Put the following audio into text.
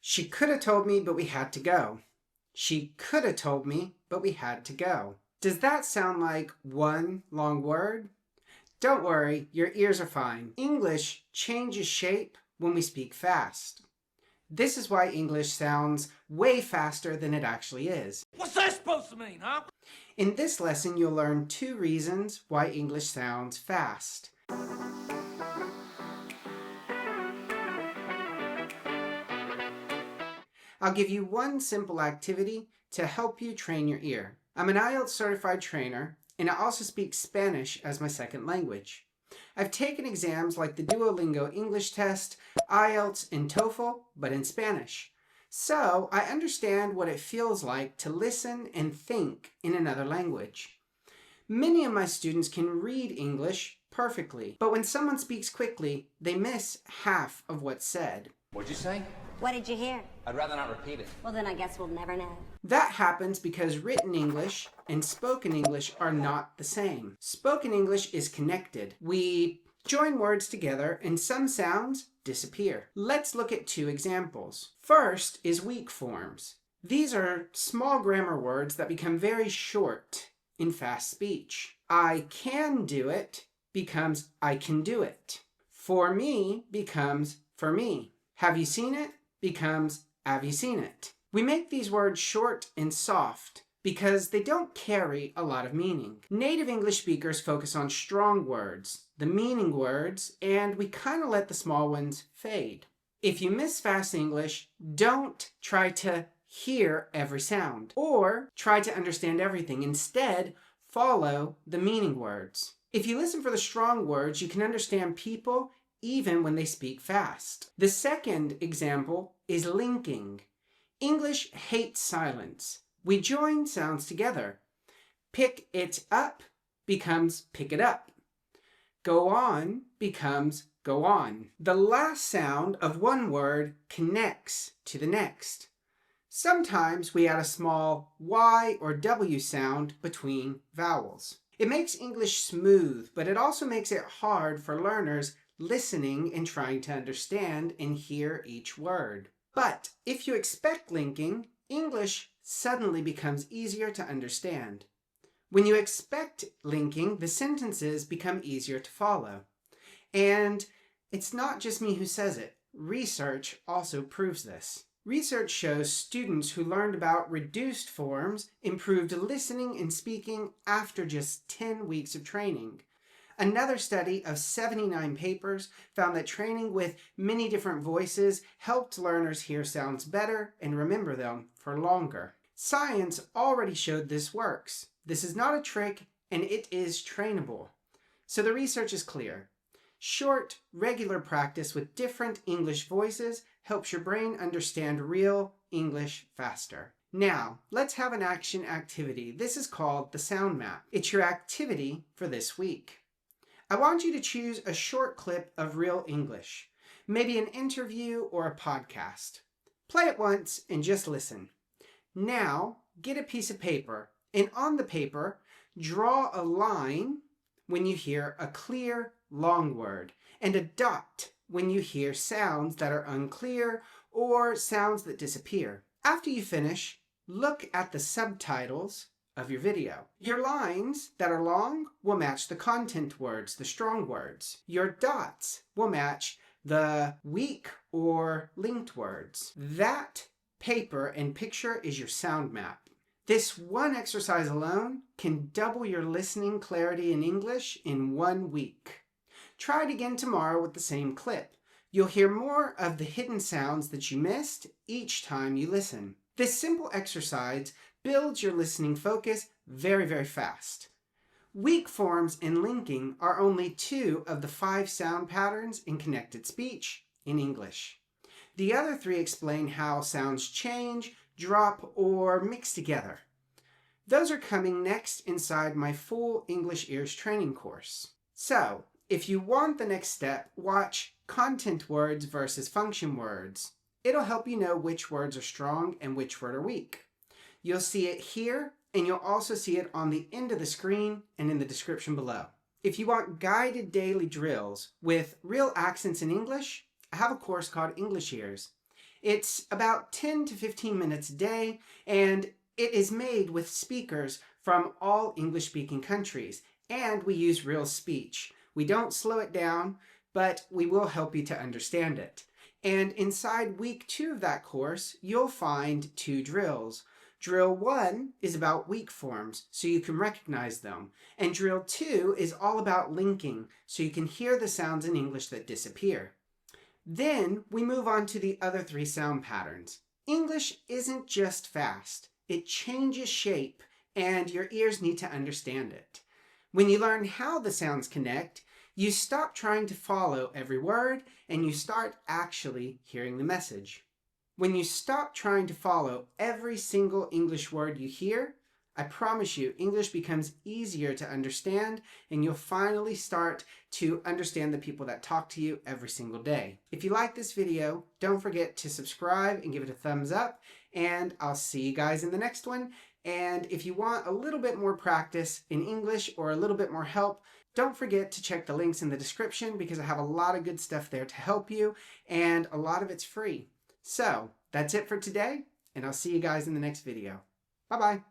She could have told me, but we had to go. She could have told me, but we had to go. Does that sound like one long word? Don't worry, your ears are fine. English changes shape when we speak fast. This is why English sounds way faster than it actually is. What's that supposed to mean, huh? In this lesson, you'll learn 2 reasons why English sounds fast. I'll give you one simple activity to help you train your ear. I'm an IELTS-certified trainer, and I also speak Spanish as my second language. I've taken exams like the Duolingo English test, IELTS, and TOEFL, but in Spanish. So I understand what it feels like to listen and think in another language. Many of my students can read English perfectly, but when someone speaks quickly, they miss half of what's said. What'd you say? What did you hear? I'd rather not repeat it. Well, then I guess we'll never know. That happens because written English and spoken English are not the same. Spoken English is connected. We join words together and some sounds disappear. Let's look at 2 examples. First is weak forms. These are small grammar words that become very short in fast speech. I can do it becomes I can do it. For me becomes for me. Have you seen it becomes have you seen it. We make these words short and soft because they don't carry a lot of meaning. Native English speakers focus on strong words, the meaning words, and we kind of let the small ones fade. If you miss fast English, don't try to hear every sound or try to understand everything. Instead, follow the meaning words. If you listen for the strong words, you can understand people even when they speak fast. The second example is linking. English hates silence. We join sounds together. Pick it up becomes pick it up. Go on becomes go on. The last sound of one word connects to the next. Sometimes we add a small Y or W sound between vowels. It makes English smooth, but it also makes it hard for learners listening and trying to understand and hear each word. But if you expect linking, English suddenly becomes easier to understand. When you expect linking, the sentences become easier to follow. And it's not just me who says it. Research also proves this. Research shows students who learned about reduced forms improved listening and speaking after just 10 weeks of training. Another study of 79 papers found that training with many different voices helped learners hear sounds better and remember them for longer. Science already showed this works. This is not a trick, and it is trainable. So the research is clear. Short, regular practice with different English voices helps your brain understand real English faster. Now, let's have an action activity. This is called the sound map. It's your activity for this week. I want you to choose a short clip of real English, maybe an interview or a podcast. Play it once and just listen. Now, get a piece of paper, and on the paper, draw a line when you hear a clear, long word, and a dot when you hear sounds that are unclear or sounds that disappear. After you finish, look at the subtitles of your video. Your lines that are long will match the content words, the strong words. Your dots will match the weak or linked words. That paper and picture is your sound map. This one exercise alone can double your listening clarity in English in 1 week. Try it again tomorrow with the same clip. You'll hear more of the hidden sounds that you missed each time you listen. This simple exercise builds your listening focus very, very fast. Weak forms and linking are only 2 of the 5 sound patterns in connected speech in English. The other 3 explain how sounds change, drop, or mix together. Those are coming next inside my full English Ears training course. So, if you want the next step, watch content words versus function words. It'll help you know which words are strong and which words are weak. You'll see it here, and you'll also see it on the end of the screen and in the description below. If you want guided daily drills with real accents in English, I have a course called English Ears. It's about 10 to 15 minutes a day, and it is made with speakers from all English-speaking countries, and we use real speech. We don't slow it down, but we will help you to understand it. And inside week 2 of that course, you'll find 2 drills. Drill 1 is about weak forms, so you can recognize them. And drill 2 is all about linking, so you can hear the sounds in English that disappear. Then we move on to the other 3 sound patterns. English isn't just fast. It changes shape, and your ears need to understand it. When you learn how the sounds connect, you stop trying to follow every word, and you start actually hearing the message. When you stop trying to follow every single English word you hear, I promise you, English becomes easier to understand, and you'll finally start to understand the people that talk to you every single day. If you like this video, don't forget to subscribe and give it a thumbs up, and I'll see you guys in the next one. And if you want a little bit more practice in English or a little bit more help, don't forget to check the links in the description because I have a lot of good stuff there to help you, and a lot of it's free. So, that's it for today, and I'll see you guys in the next video. Bye-bye.